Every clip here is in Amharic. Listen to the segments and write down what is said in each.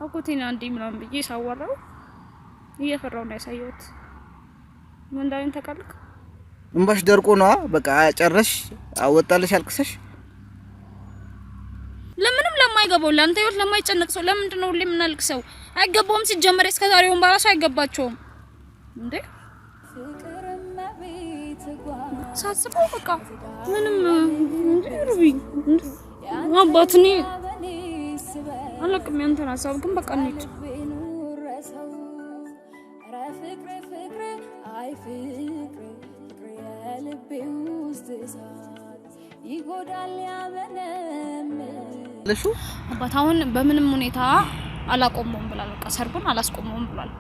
አጎቴና አንዴ ምናምን ብዬ ሳወራው እየፈራው ነው ያሳየሁት። ምን እንዳይን ተቀልቅ እንባሽ ደርቆ ነው በቃ ጨረሽ አወጣለሽ አልቅሰሽ። ለምንም ለማይገባው ላንተ ህይወት ለማይጨነቅ ሰው ለምንድን ነው ለምናልቅሰው? አይገባውም። ሲጀመር እስከዛሬውን ባራሱ አይገባቸውም እንዴ ሳስበው በቃ ምንም እንዴ አባትኔ አላቅም ያንተን ሀሳብ ግን በቃ እንሂድ። አባት አሁን በምንም ሁኔታ አላቆመውም ብሏል። በቃ ሰርጉን አላስቆመውም ብሏል።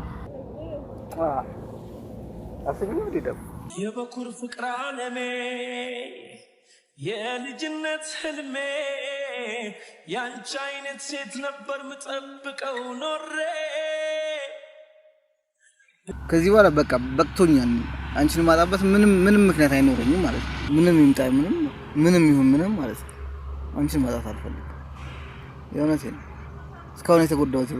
አስቢው ዲደም የበኩር ፍቅር አለሜ የልጅነት ህልሜ ያንቺ አይነት ሴት ነበር ምጠብቀው ኖሬ። ከዚህ በኋላ በቃ በቅቶኛል። አንቺን ማጣበት ምንም ምክንያት አይኖረኝም ማለት ነው። ምንም ይምጣ ምንም ይሁን ምንም ማለት ነው። አንቺን ማጣት አልፈልግም። የእውነቴን ነው። እስካሁን የተጎዳሁት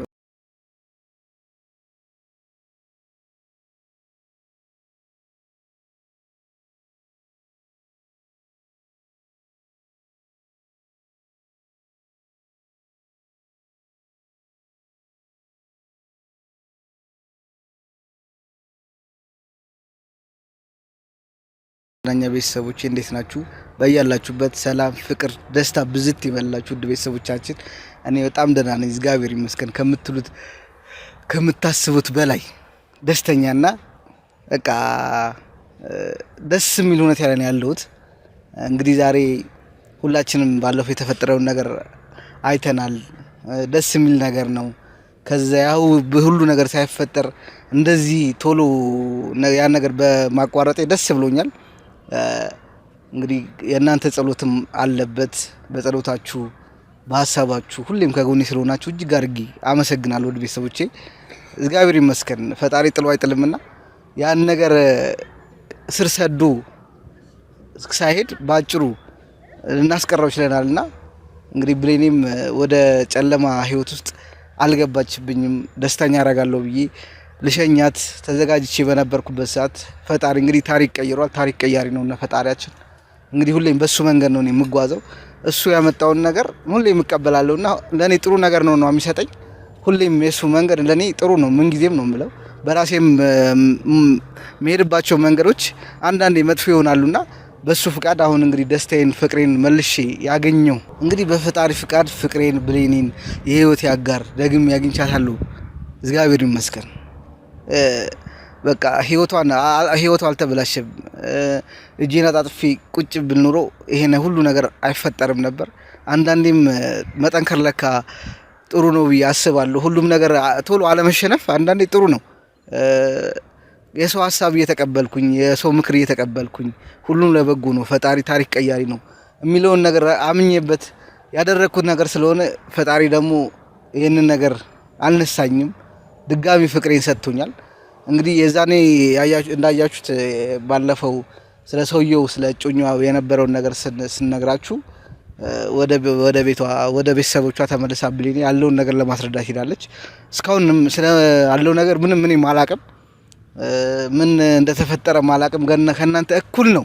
ዳኛ ቤተሰቦቼ እንዴት ናችሁ? በያላችሁበት ሰላም፣ ፍቅር፣ ደስታ ብዝት ይበላችሁ ውድ ቤተሰቦቻችን። እኔ በጣም ደህና ነኝ እግዚአብሔር ይመስገን። ከምታስቡት በላይ ደስተኛና በቃ ደስ የሚል ሁኔታ ላይ ያለሁት። እንግዲህ ዛሬ ሁላችንም ባለፈው የተፈጠረውን ነገር አይተናል። ደስ የሚል ነገር ነው። ከዛ ያው በሁሉ ነገር ሳይፈጠር እንደዚህ ቶሎ ያን ነገር በማቋረጤ ደስ ብሎኛል። እንግዲህ የእናንተ ጸሎትም አለበት። በጸሎታችሁ በሐሳባችሁ ሁሌም ከጎኔ ስለሆናችሁ እጅግ አድርጌ አመሰግናለሁ ውድ ቤተሰቦቼ። እግዚአብሔር ይመስገን ፈጣሪ ጥሎ አይጥልምና ያን ነገር ስር ሰዶ ሳይሄድ ባጭሩ እናስቀረው ይችላልና እንግዲህ ብሌኔም ወደ ጨለማ ህይወት ውስጥ አልገባችብኝም። ደስተኛ አደርጋለሁ ብዬ ልሸኛት ተዘጋጅቼ በነበርኩበት ሰዓት ፈጣሪ እንግዲህ ታሪክ ቀይሯል። ታሪክ ቀያሪ ነውና ፈጣሪያችን እንግዲህ ሁሌም በሱ መንገድ ነው የምጓዘው። እሱ ያመጣውን ነገር ሁሌም እቀበላለሁና ለኔ ጥሩ ነገር ነው የሚሰጠኝ። ሁሌም የሱ መንገድ ለኔ ጥሩ ነው ምን ጊዜም ነው የምለው። በራሴም መሄድባቸው መንገዶች አንዳንዴ መጥፎ ይሆናሉና በሱ ፍቃድ አሁን እንግዲህ ደስታዬን ፍቅሬን መልሼ ያገኘው እንግዲህ በፈጣሪ ፍቃድ ፍቅሬን ብሌኔን የህይወት ያጋር ደግም ያግኝቻታለሁ። እግዚአብሔር ይመስገን። በቃ ህይወቷ አልተበላሸም። እጄን አጣጥፌ ቁጭ ብል ኖሮ ይሄን ሁሉ ነገር አይፈጠርም ነበር። አንዳንዴም መጠንከር ለካ ጥሩ ነው ብዬ አስባለሁ። ሁሉም ነገር ቶሎ አለመሸነፍ አንዳንዴ ጥሩ ነው። የሰው ሐሳብ እየተቀበልኩኝ የሰው ምክር እየተቀበልኩኝ ሁሉም ለበጎ ነው ፈጣሪ ታሪክ ቀያሪ ነው የሚለውን ነገር አምኜበት ያደረኩት ነገር ስለሆነ ፈጣሪ ደግሞ ይሄንን ነገር አልነሳኝም። ድጋሚ ፍቅሬን ሰጥቶኛል። እንግዲህ የዛኔ እንዳያችሁት ባለፈው ስለ ሰውየው ስለ እጮኛዋ የነበረውን ነገር ስነግራችሁ ወደ ቤቷ ወደ ቤተሰቦቿ ተመልሳ ብሌኔ ያለውን ነገር ለማስረዳት ሄዳለች። እስካሁንም ስለ ያለው ነገር ምንም አላቅም። ምን እንደተፈጠረ ማላቅም። ከእናንተ እኩል ነው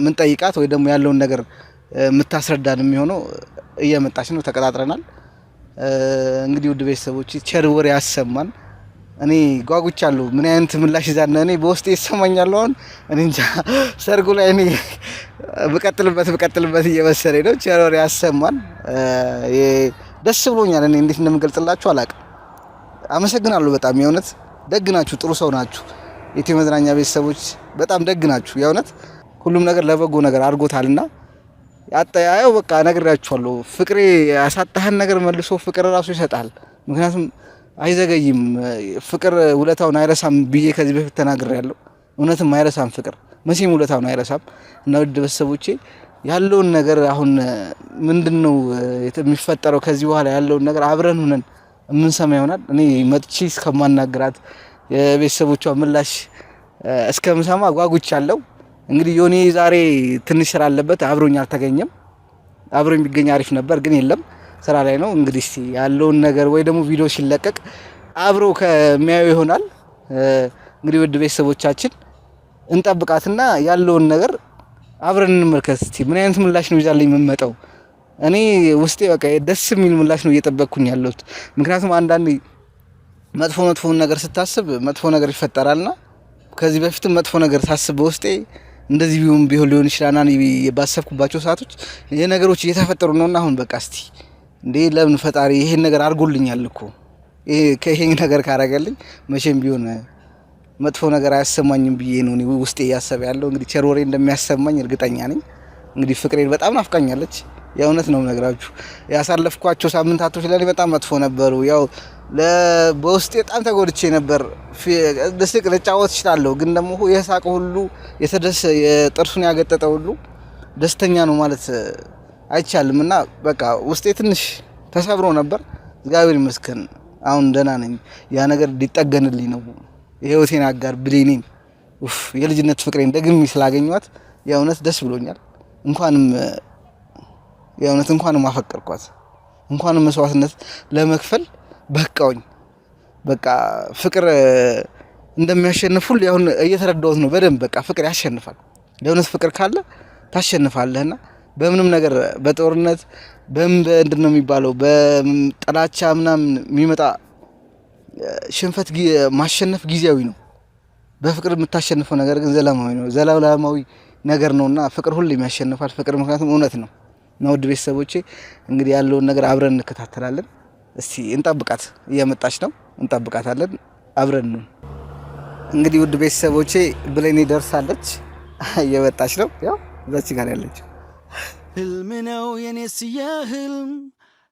ምን ጠይቃት ወይ ደግሞ ያለውን ነገር የምታስረዳን የሚሆነው። እየመጣች ነው ተቀጣጥረናል። እንግዲህ ውድ ቤተሰቦች ቸር ወሬ ያሰማን። እኔ ጓጉቻለሁ ምን አይነት ምላሽ ይዛና እኔ በውስጤ ይሰማኛል። አሁን እኔ እንጃ ሰርጉ ላይ እኔ በቀጥልበት እየመሰለኝ ነው። ቸር ወሬ ያሰማን። ደስ ብሎኛል። እኔ እንዴት እንደምገልጽላችሁ አላቅም። አመሰግናለሁ በጣም የእውነት ደግ ናችሁ፣ ጥሩ ሰው ናችሁ። የኢትዮ መዝናኛ ቤተሰቦች በጣም ደግ ናችሁ የእውነት ሁሉም ነገር ለበጎ ነገር አድርጎታልና ያጣያው በቃ ነግራችኋለሁ። ፍቅሬ ያሳጣህን ነገር መልሶ ፍቅር ራሱ ይሰጣል። ምክንያቱም አይዘገይም። ፍቅር ውለታውን አይረሳም ብዬ ከዚህ በፊት ተናግሬያለሁ። እውነትም አይረሳም ፍቅር መቼም ውለታውን አይረሳም። እና ውድ ቤተሰቦቼ ያለውን ነገር አሁን ምንድነው የሚፈጠረው ከዚህ በኋላ ያለውን ነገር አብረን ሆነን የምንሰማ ይሆናል። እኔ መጥቼ እስከማናገራት የቤተሰቦቿ ምላሽ እስከምሰማ ጓጉቻለሁ። እንግዲህ ዮኒ ዛሬ ትንሽ ስራ አለበት አብሮኝ አልተገኘም። አብሮኝ ቢገኝ አሪፍ ነበር ግን የለም። ስራ ላይ ነው። እንግዲህ እስቲ ያለውን ነገር ወይ ደግሞ ቪዲዮ ሲለቀቅ አብሮ ከሚያዩ ይሆናል። እንግዲህ ውድ ቤተሰቦቻችን እንጠብቃትና ያለውን ነገር አብረን እንመልከት። እስቲ ምን አይነት ምላሽ ነው ይዛልኝ የምመጣው? እኔ ውስጤ በቃ ደስ የሚል ምላሽ ነው እየጠበቅኩኝ ያለሁት። ምክንያቱም አንዳንዴ መጥፎውን ነገር ስታስብ መጥፎ ነገር ይፈጠራልና ከዚህ በፊትም መጥፎ ነገር ሳስብ በውስጤ እንደዚህ ቢሆን ሊሆን ይችላል እና ባሰብኩባቸው ሰዓቶች የነገሮች እየተፈጠሩ ነውና አሁን በቃ እስቲ እንዴ ለምን ፈጣሪ ይሄን ነገር አድርጎልኛል እኮ ይሄን ነገር ካረገልኝ መቼም ቢሆን መጥፎ ነገር አያሰማኝም ብዬ ነው ውስጤ እያሰበ ያለው። እንግዲህ ቸር ወሬ እንደሚያሰማኝ እርግጠኛ ነኝ። እንግዲህ ፍቅሬን በጣም ናፍቃኛለች። የእውነት ነው የምነግራችሁ። ያሳለፍኳቸው ሳምንታቶች ለኔ በጣም መጥፎ ነበሩ። ያው በውስጤ በጣም ተጎድቼ ነበር። ልስቅ ልጫወት እችላለሁ፣ ግን ደግሞ የሳቀ ሁሉ የጥርሱን ያገጠጠ ሁሉ ደስተኛ ነው ማለት አይቻልም እና በቃ ውስጤ ትንሽ ተሰብሮ ነበር። እግዚአብሔር ይመስገን አሁን ደህና ነኝ። ያ ነገር ሊጠገንልኝ ነው። የህይወቴን አጋር ብሌኔን የልጅነት ፍቅሬን ደግሜ ስላገኘኋት የእውነት ደስ ብሎኛል። እንኳንም አፈቀርኳት፣ እንኳንም መስዋዕትነት ለመክፈል በቃውኝ። በቃ ፍቅር እንደሚያሸንፍ ሁሉ አሁን እየተረዳሁት ነው በደንብ። በቃ ፍቅር ያሸንፋል። ለእውነት ፍቅር ካለ ታሸንፋለህና በምንም ነገር በጦርነት በምንድን ነው የሚባለው በጥላቻ ምናምን የሚመጣ ሽንፈት ማሸነፍ ጊዜያዊ ነው። በፍቅር የምታሸንፈው ነገር ግን ዘላለማዊ ነገር ነውና ፍቅር ሁሌም ያሸንፋል። ፍቅር ምክንያቱም እውነት ነው። እና ውድ ቤተሰቦቼ እንግዲህ ያለውን ነገር አብረን እንከታተላለን። እስቲ እንጠብቃት፣ እየመጣች ነው፣ እንጠብቃታለን። አብረን ነው እንግዲህ ውድ ቤተሰቦቼ ብሌኔ ደርሳለች፣ እየመጣች ነው። ያው እዛች ጋር ያለችው ህልም ነው የኔስ የህልም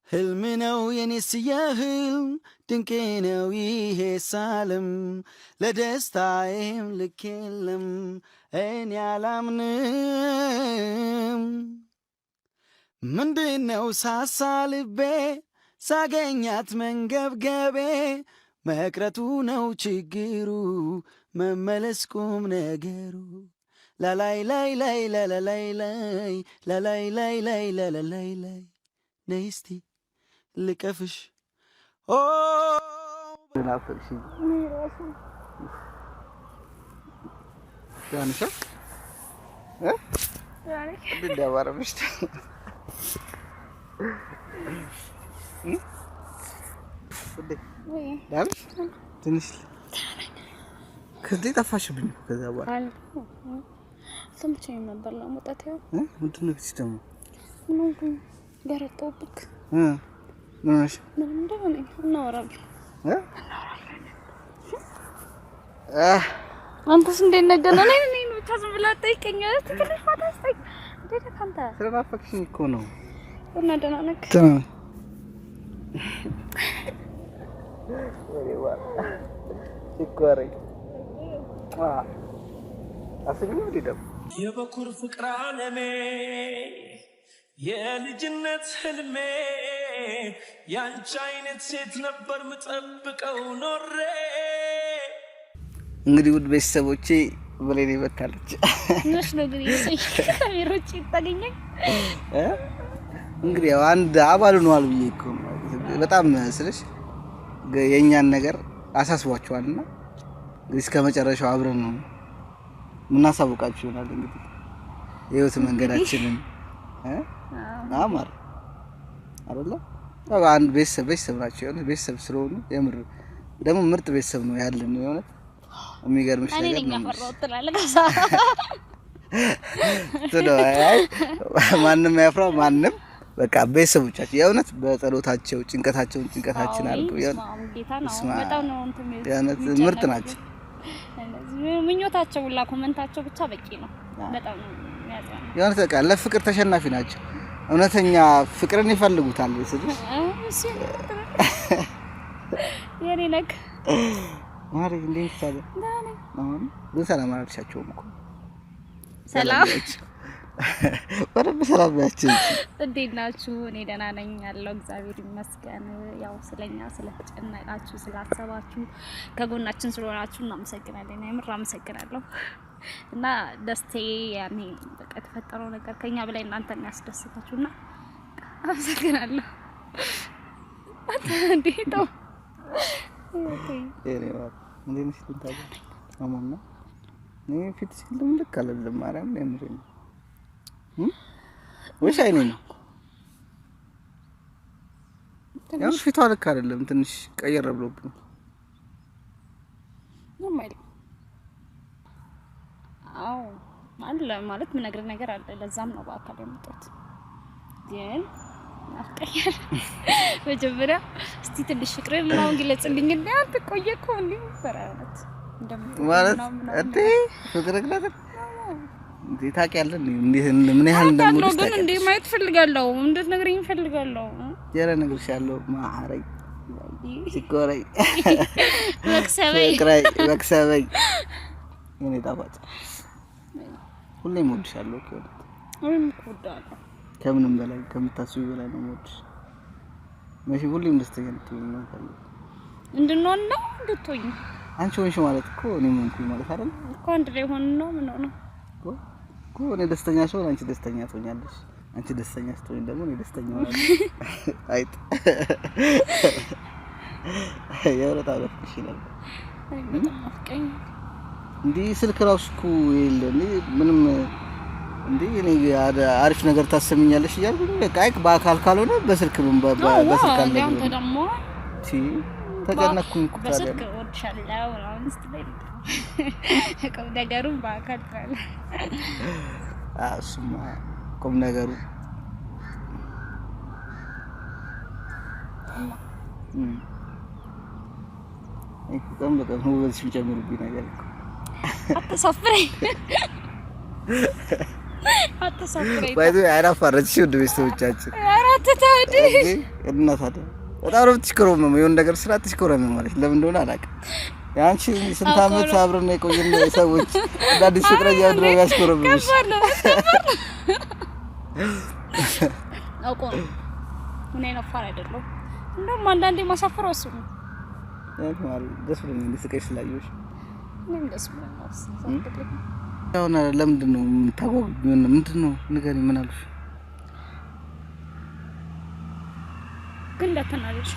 ህልም ነው የኔስ የህልም ድንቅ ነው ይሄ ሳለም ለደስታዬም ልክ የለም እኔ አላምንም። ምንድነው ሳሳ ልቤ ሳገኛት መንገብገቤ መቅረቱ ነው ችግሩ መመለስ ቁም ነገሩ ላላይ ላይ ላይ ላላይ ላይ ላላይ ላይ ላይ ላላይ ላይ ነይ እስቲ ልቀፍሽ ኦ ናፍቅሽ ያንሻ እንደባረብሽ ትንሽ ከዚህ ጠፋሽብኝ። ከዛ በኋላ ሰምቼኝ ነበር ለሞጣት ያው ምንድን ነው ደግሞ ምንም ገረጣውብክ ምንሽ ምን እንደሆነ እናወራለን አንተስ እንዴት ነገና ነኝ ነው ታዝብላ ጠይቀኛል። ትክክለሽ ማታስጠይቅ እንዴት ካንተ ስለናፈቅሽኝ እኮ ነው። እና ደህና ነህ? ወሬዋ ይቆሬ አስግኝ ወዲደም የበኩር ፍቅር ዓለሜ የልጅነት ህልሜ ያንቺ አይነት ሴት ነበር ምጠብቀው ኖሬ። እንግዲህ ውድ ቤተሰቦቼ ብሌኔ መታለች። ነሽ ነው ግን ካሜሮች ይታገኛል። እንግዲህ ያው አንድ አባል ሆኗል ብዬ እኮ በጣም ስለሽ የኛን ነገር አሳስቧቸዋልና እንግዲህ እስከ መጨረሻው አብረን ነው ምናሳውቃችሁ ይሆናል። እንግዲህ የህይወት መንገዳችንን አማር አይደለ ታው አንድ ቤተሰብ ናቸው። የሆነ ቤተሰብ ስለሆኑ የምር ደግሞ ምርጥ ቤተሰብ ነው ያለን። የሆነ የሚገርምሽ ነገር ነው። እኔ ያፈራው ትላለህ ማንም ያፍራው ማንም በቃ ቤተሰቦቻችን የእውነት በጸሎታቸው ጭንቀታችን አልኩ በጣም ነው ምርጥ ናቸው። ምኞታቸው ሁላ ኮመንታቸው ብቻ በቂ ነው። በጣም ነው የሚያዝነው። የእውነት በቃ ለፍቅር ተሸናፊ ናቸው። እውነተኛ ፍቅርን ይፈልጉታል። የኔ ነክ ማሪ እንዴት ታለ አሁን ግን ሰላም አላልሻቸውም እኮ ሰላም ወረብ ሰላም ያቺ እንዴት ናችሁ? እኔ ደህና ነኝ ያለው እግዚአብሔር ይመስገን። ያው ስለኛ ስለተጨነቃችሁ ስላሰባችሁ ከጎናችን ስለሆናችሁ እናመሰግናለን። የምር አመሰግናለሁ። እና ደስቴ ያኔ በቃ የተፈጠረው ነገር ከኛ በላይ እናንተ የሚያስደስታችሁና አመሰግናለሁ። እንዴት ነው እንዴት ነሽ ልንታገ አማና እኔ ፊት ሲልም ልክ አይደለም ማርያም ለምረኝ ወይስ አይኔ ነው ያው ፊቷ ልክ አይደለም ትንሽ ቀየር ብሎብኝ ኖርማል አው ማለት ምን ነገር አለ ለዛም ነው በአካል የመጣሁት ግን አፍቀያል በጀብራ እስቲ ትንሽ ፍቅርን ነው ግለጽልኝ እንዴ አንተ ቆየኩ እንዴ ፈራራት ማለት እንዴ ፍቅርግላት እንዴ ታውቂያለሽ እንዴ ምን ያህል እንደምወድሽ ታውቂያለሽ እንዴ ማየት ፈልጋለሁ እንዴት ነገርኝ ፈልጋለሁ ያለ ነገርሻለሁ ማሐረይ ሲቆረይ ወክሰበይ እኔ ጣፋጭ ሁሌም እወድሻለሁ እኔም እወዳለሁ ከምንም በላይ ከምታስቢው በላይ ነው የምወድሽ መቼ ሁሌም ደስተኛ ነኝ ነው ፈልግ እንድንሆን ነው እንድትሆኝ አንቺ ሆንሽ ማለት እኮ እኔም ሆንኩኝ ማለት አይደል እኮ አንድ ላይ ሆነ ነው ምን ነው እኮ እኔ ደስተኛ ስሆን አንቺ ደስተኛ ትሆኛለሽ አንቺ ደስተኛ ስትሆኝ ደግሞ እኔ ደስተኛ ሆናለሁ አይት ያውራታ አፍቅሽ ነበር አፍቀኝ እንዴ ስልክ ራሱ እኮ የለም ምንም እንዴ እኔ አሪፍ ነገር ታሰምኛለሽ እያልኩኝ በቃ በአካል ካልሆነ በስልክ በስልክ አለ አንተ ደግሞ ተጨነቅኩኝ እኮ በስልክ ወድሻለሁ አንስት ላይ ቁም ነገሩ በአካል ካለ እሱማ ቁም ነገሩ በጣም ነው ወልሽ ጀምሩብኝ ነገር እኮ አትሰፍረኝ ባይዱ አራፋረች ወደ ቤተሰቦቻችን አራት ታዲ እና ታዲያ በጣም ነው ትሽከረመም የሆነ ነገር ስራ ትሽከረመም ማለት ለምን እንደሆነ አላውቅም ያንቺ ስንት አመት አብረን የቆየን ሰዎች አዲስ ፍቅረኛ ድረው ያስከረመምሽ አውቆ ምን አይነፋር አይደለም እንደውም አንዳንዴ ማሳፈረው እሱ ነው ማለት ደስ ብሎኝ እንድስቀሽ ስላየሁሽ ምን ደስ ብሎኝ ያው ለምንድን ነው የምታጓጉ ምንድን ነው ንገሪኝ ምን አሉሽ ግን እንዳትናደጂ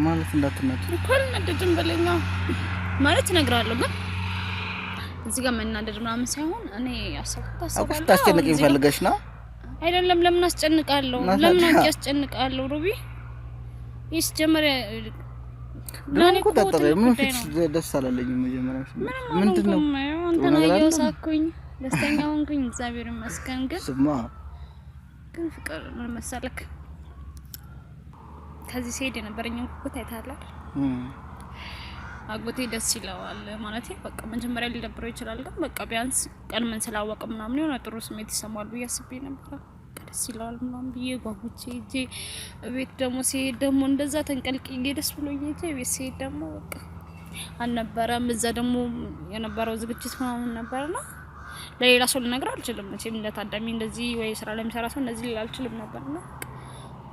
ማለት እንዳትናደጂ እኮ እንደድም በለኛ ማለት እነግራለሁ ግን እዚህ ጋር መናደድ ምናምን ሳይሆን እኔ አሰብኩት ታስጨንቀኝ ፈልገሽ ነው አይደለም ለምን አስጨንቃለሁ ለምን አስጨንቃለሁ ሩቢ ይስ ጀመረ ለኔ ቆጣጠረ ምን ፊት ደስ አላለኝም መጀመሪያ ምንድነው አንተ ነው ያሳኩኝ ደስተኛ ሆንኩኝ እግዚአብሔር ይመስገን ስማ ግን ፍቅር ምን መሰለክ ከዚህ ሲሄድ የነበረኝ ጉጉት አይታላል አጎቴ ደስ ይለዋል ማለት በቃ መጀመሪያ ሊደብረው ይችላል ግን በቃ ቢያንስ ቀልመን ስላወቀ ምናምን የሆነ ጥሩ ስሜት ይሰማል ብዬ አስቤ ነበር ደስ ይለዋል ምናምን ብዬ ጓጉቼ እጄ ቤት ደግሞ ሲሄድ ደግሞ እንደዛ ተንቀልቅዬ ደስ ብሎኝ እጄ ቤት ሲሄድ ደግሞ በቃ አልነበረም እዛ ደግሞ የነበረው ዝግጅት ምናምን ነበርና ለሌላ ሰው ልነግር አልችልም መቼም እንደታዳሚ እንደዚህ ወይ ስራ ላይ የሚሰራ ሰው እንደዚህ ሊል አልችልም ነበርና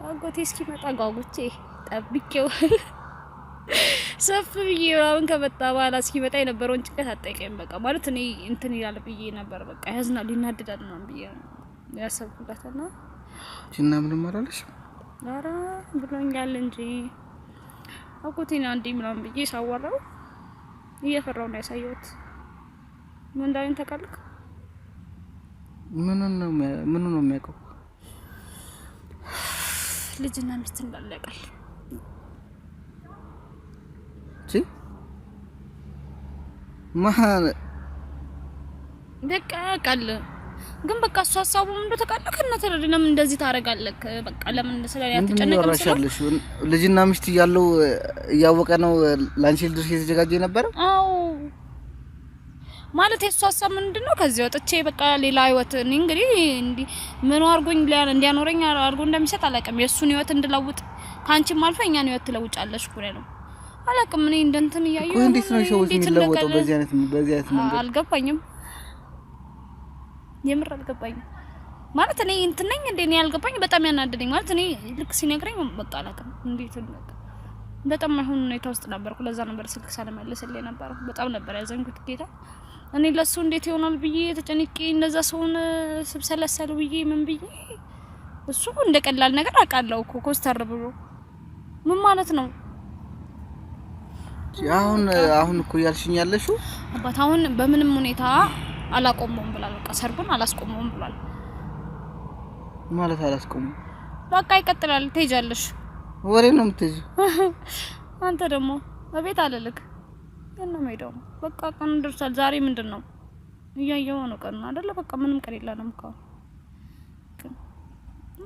አጎቴ እስኪመጣ ጓጉቼ ጠብቄው ሰፍ ብዬ ምናምን ከመጣ በኋላ እስኪመጣ የነበረውን ጭንቀት አጠይቀኝ በቃ ማለት እኔ እንትን ይላል ብዬ ነበር በቃ ያዝናል ሊናደዳል ምናምን ብዬ ያሰብኩላትና እና ምንም አላለሽ ኧረ ብሎኛል እንጂ አጎቴን አንዴ ምናምን ብዬ ሳወራው እየፈራው ነው ያሳየሁት ምን እንዳለኝ ታውቃለህ ምን ነው የሚያውቀው ልጅና ሚስት እንዳለቀል ማን በቃ ቃል ግን በቃ እሱ ሀሳቡ ምን ተቃለከ እና ለምን እንደዚህ ታረጋለህ በቃ ለምን ስለያ ተጨነቀሽ ልጅና ሚስት ያለው እያወቀ ነው ላንቺ ልጅ እየተዘጋጀ ነበር አው ማለት የሱ ሀሳብ ምንድነው ከዚህ ወጥቼ በቃ ሌላ ህይወት እኔ እንግዲህ እንዲ ምን አርጎኝ እንዲያኖረኝ አርጎ እንደሚሰጥ አላውቅም የሱን ህይወት እንድለውጥ ካንቺም አልፈ እኛን ህይወት ትለውጫለሽ ኩሬ ነው አላውቅም እኔ እንደንትን ያየው እኮ እንዴት ነው ሸውት የሚለወጠው በዚህ አይነት መንገድ አልገባኝም የምር አልገባኝም ማለት እኔ እንትን ነኝ እንዴ እኔ አልገባኝ በጣም ያናደደኝ ማለት እኔ ልክ ሲነግረኝ በቃ አላውቅም እንዴት ነው በጣም አይሆን ሁኔታ ውስጥ ነበርኩ ለዛ ነበር ስልክ ሳለመለስልኝ ነበር በጣም ነበር ያዘንኩት ጌታ እኔ ለሱ እንዴት ይሆናል ብዬ ተጨንቄ እንደዛ ሰውን ስብሰለሰሉ ብዬ ምን ብዬ እሱ እንደቀላል ነገር አቃለው እኮ ኮስተር ብሎ ምን ማለት ነው? አሁን እኮ ያልሽኝ ያለሽው አባት አሁን በምንም ሁኔታ አላቆመውም ብሏል። በቃ ሰርጉን አላስቆመውም ብሏል። ማለት አላስቆመው በቃ ይቀጥላል። ትሄጃለሽ። ወሬ ነው የምትይዥው አንተ ደግሞ በቤት አለልክ እና ሄደው በቃ ቀን ደርሷል። ዛሬ ምንድነው እያየው ነው ቀን አይደለ? በቃ ምንም ቀን የለንም እኮ ነው።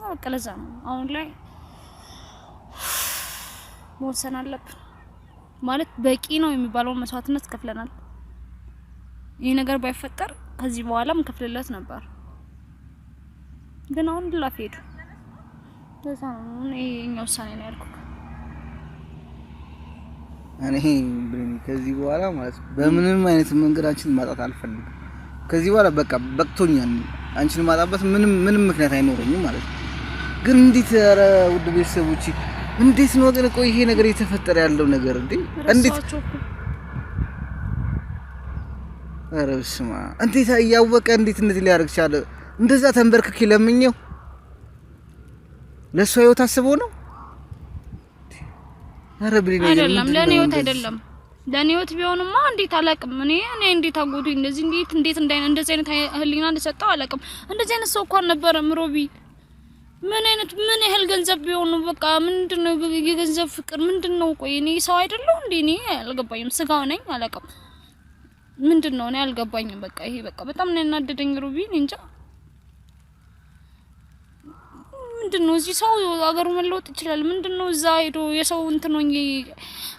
በቃ ለዛ ነው አሁን ላይ መወሰን አለብን። ማለት በቂ ነው የሚባለው መስዋዕትነት ከፍለናል። ይሄ ነገር ባይፈጠር ከዚህ በኋላም ከፍለለት ነበር። ግን አሁን ድላፍ ሄዱ። ለዛ ነው እኔ ውሳኔ ነው ያልኩት። እኔ ከዚህ በኋላ ማለት በምንም አይነት መንገድ አንቺን ማጣት አልፈልግም። ከዚህ በኋላ በቃ በቅቶኛል። አንቺን ማጣበት ምንም ምክንያት አይኖረኝም ማለት ነው። ግን እንዴት ኧረ ውድ ቤተሰቦች እንዴት ነው ግን ቆይ ይሄ ነገር የተፈጠረ ያለው ነገር እንዴት ኧረ በስመ አብ እንዴት እያወቀ እንዴት እንደዚህ ሊያደርግ ቻለ? እንደዛ ተንበርክኬ ለምኜው ለሷ ህይወት አስቦ ነው? ኧረ ብሌን አይደለም ለኔ ህይወት አይደለም። ለኔ ህይወት ቢሆንማ እንዴት አላቅም። እኔ እንዴት አጎቱ እንደዚህ እንዴት እንደዚህ አይነት ህሊና እንደሰጠው አላቅም። እንደዚህ አይነት ሰው እንኳን ነበረ ምሮቢ ምን ያህል ገንዘብ ቢሆን ነው በቃ ምንድነው የገንዘብ ፍቅር ምንድነው? ቆይ እኔ ሰው አይደለም እንዴ? እኔ አልገባኝም። ስጋው ነኝ አላቅም። ምንድነው እኔ አልገባኝም። በቃ ይሄ በቃ በጣም ነው ያናደደኝ ሩቢን እንጃ ምንድነው እዚህ ሰው አገሩ መለወጥ ይችላል። ምንድነው እዛ ሄዶ የሰው እንትን ሆኜ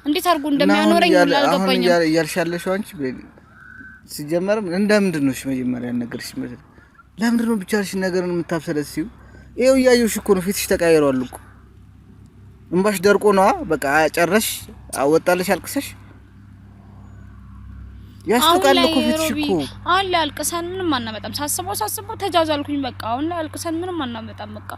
እንዴት አድርጎ እንደሚያኖረኝ አልገባኝም። አሁን ያልሻለሽው አንቺ ሲጀመር እንደምንድነው እሺ መጀመሪያ ነገርሽ ማለት ለምንድነው ብቻሽ ነገርን የምታብሰለሲው? ይሄው እያየሁሽ እኮ ነው ፊትሽ ተቀያይሯል እኮ እንባሽ ደርቆ ነው በቃ ጨረሽ አወጣለሽ አልቅሰሽ ያስተቃል እኮ ፊትሽ እኮ አሁን ላይ አልቅሰን ምንም አናመጣም። ሳስበው ተጃጃልኩኝ በቃ አሁን ላይ አልቅሰን ምንም አናመጣም። በቃ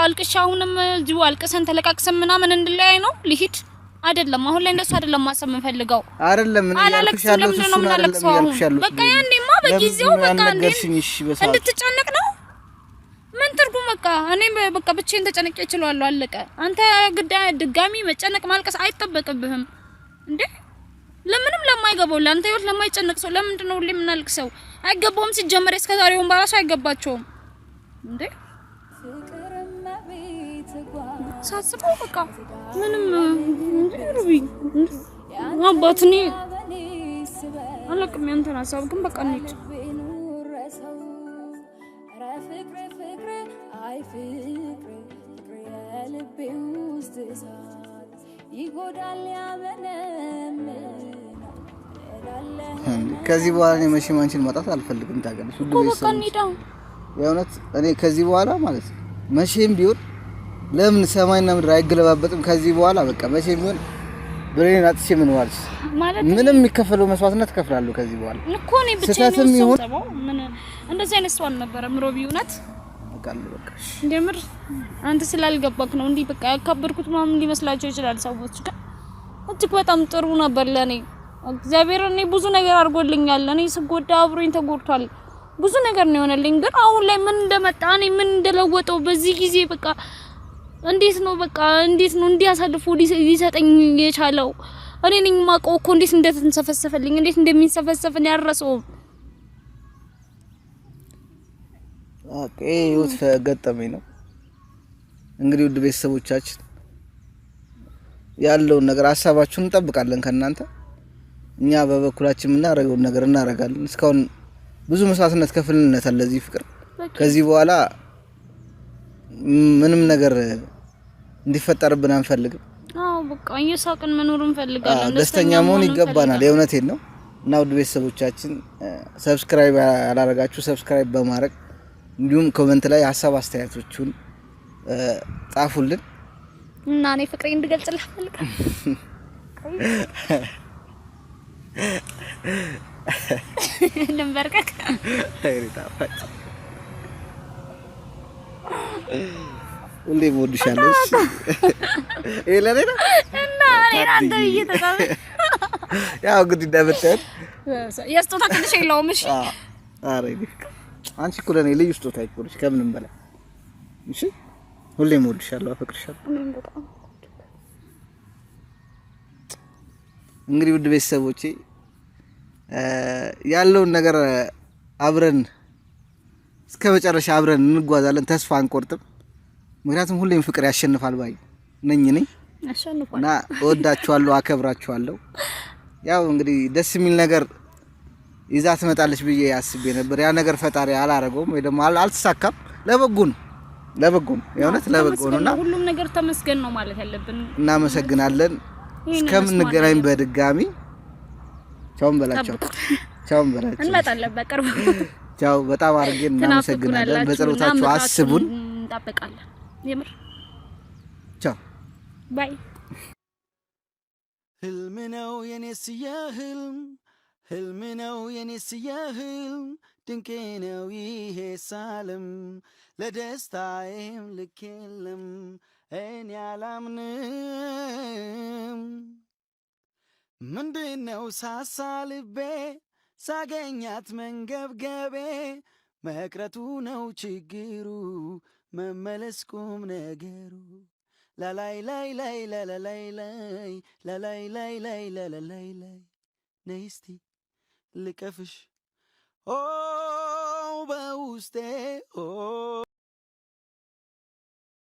አልቅሽ አሁንም እዚሁ አልቅሰን ተለቃቅሰን ምናምን እንድላይ ነው ልሂድ አይደለም። አሁን ላይ እንደሱ አይደለም ማሰብ የምፈልገው አይደለም። ምን ያልኩሽ ያለው እሱ ነው አይደለም። በቃ ያኔማ በጊዜው በቃ እንድትጨነቅ ነው ምን ትርጉም በቃ እኔ በቃ ብቻዬን ተጨነቄ እችላለሁ አለቀ። አንተ ድጋሚ መጨነቅ ማልቀስ አይጠበቅብህም እንዴ? ለምንም ለማይገባው ለአንተ ህይወት ለማይጨነቅ ሰው ለምንድን ነው ሁሌ የምናልቅሰው? አይገባውም። ሲጀመር እስከዛሬውን ባራሱ አይገባቸውም እንዴ? ሳስበው በቃ ምንም እንዴ ሩቢ አባትኒ አላቅም። ያንተን ሀሳብ ግን በቃ እንሂድ። ከዚህ በኋላ እኔ መቼም አንቺን ማጣት አልፈልግም። ታውቂያለሽ ሁሉ የእውነት እኔ ከዚህ በኋላ ማለት መቼም ቢሆን ለምን ሰማይና ምድር አይገለባበጥም? ከዚህ በኋላ በቃ መቼም ቢሆን ብሬን አጥቼ ምን ዋልሽ ማለት ምንም የሚከፈለው መስዋዕትነት እከፍላለሁ ከዚህ በኋላ እኮ እኔ ብቻዬን ነው ሰበው ምን እንደዚህ አይነት ሰው አልነበረም ሮቢ እውነት በቃ እንደምር አንተ ስላልገባክ ነው እንዴ በቃ ያካበርኩት ምናምን ሊመስላቸው ይችላል ሰዎች። ግን እጅግ በጣም ጥሩ ነበር ለኔ እግዚአብሔር እኔ ብዙ ነገር አድርጎልኛል። እኔ ስጎዳ አብሮኝ ተጎድቷል። ብዙ ነገር ነው የሆነልኝ። ግን አሁን ላይ ምን እንደመጣ እኔ ምን እንደለወጠው በዚህ ጊዜ በቃ እንዴት ነው እንዲያሳልፉ ሊሰጠኝ የቻለው? እኔ ነኝ ማቀው እኮ እንዴት እንደተንሰፈሰፈልኝ እንዴት እንደሚንሰፈሰፍን ያረሰው ህይወት ገጠመኝ ነው። እንግዲህ ውድ ቤተሰቦቻችን ያለውን ነገር ሀሳባችሁን እንጠብቃለን ከእናንተ። እኛ በበኩላችን የምናደርገውን ነገር እናደርጋለን። እስካሁን ብዙ መስዋዕትነት ከፍለንለታል ለዚህ ፍቅር። ከዚህ በኋላ ምንም ነገር እንዲፈጠርብን አንፈልግም። አዎ በቃ እየሳቅን መኖር እንፈልጋለን። ደስተኛ መሆን ይገባናል። የእውነቴን ነው። እና ውድ ቤተሰቦቻችን ሰብስክራይብ ያላደረጋችሁ ሰብስክራይብ በማድረግ እንዲሁም ኮሜንት ላይ ሀሳብ አስተያየቶቹን ጻፉልን እና እኔ ፍቅሬን እንድገልጽልህ ፈልጋለሁ። ለምበርከክ አይሪታፋት ሁሌ ወድሻለሁ። ኤለኔ እና እኔ አንተ እየተጣበ ያው እንግዲህ እንደምታዩት የስጦታ ቅድሽ የለውም። እሺ አሬ አንቺ እኮ ለኔ ልዩ ስጦታ ይቆርሽ ከምንም በላይ እሺ። ሁሌም ወድሻለሁ፣ አፈቅርሻለሁ። እንግዲህ ውድ ቤተሰቦቼ ያለውን ነገር አብረን እስከ መጨረሻ አብረን እንጓዛለን። ተስፋ አንቆርጥም። ምክንያቱም ሁሌም ፍቅር ያሸንፋል ባይ ነኝ እና እወዳችኋለሁ፣ አከብራችኋለሁ። ያው እንግዲህ ደስ የሚል ነገር ይዛ ትመጣለች ብዬ አስቤ ነበር። ያ ነገር ፈጣሪ አላረገውም ወይ ደግሞ አልተሳካም። ለበጎ ነው የእውነት ለበጎ ነውና ሁሉም ነገር ተመስገን ነው ማለት ያለብን። እናመሰግናለን። እስከምንገናኝ በድጋሚ ቻው በላቸው። እንመጣለን በቅርቡ። ቻው። በጣም አድርገን እናመሰግናለን። በጸሎታችሁ አስቡን። እንጠብቃለን። የምር ቻው ባይ። ህልም ነው የኔስ የህልም ህልም ነው የኔስ የህልም ድንቄ ነው ይሄ ሳልም ለደስታዬም ልክ የለም እኔ አላምንም። ምንድነው ሳሳ ልቤ ሳገኛት መንገብገቤ መቅረቱ ነው ችግሩ መመለስ ቁም ነገሩ ላላይ ላይ ላይ ላላይ ላይ ላላይ ላይ ላይ ላላይ ላይ ነይ እስቲ ልቀፍሽ ኦ በውስጤ ኦ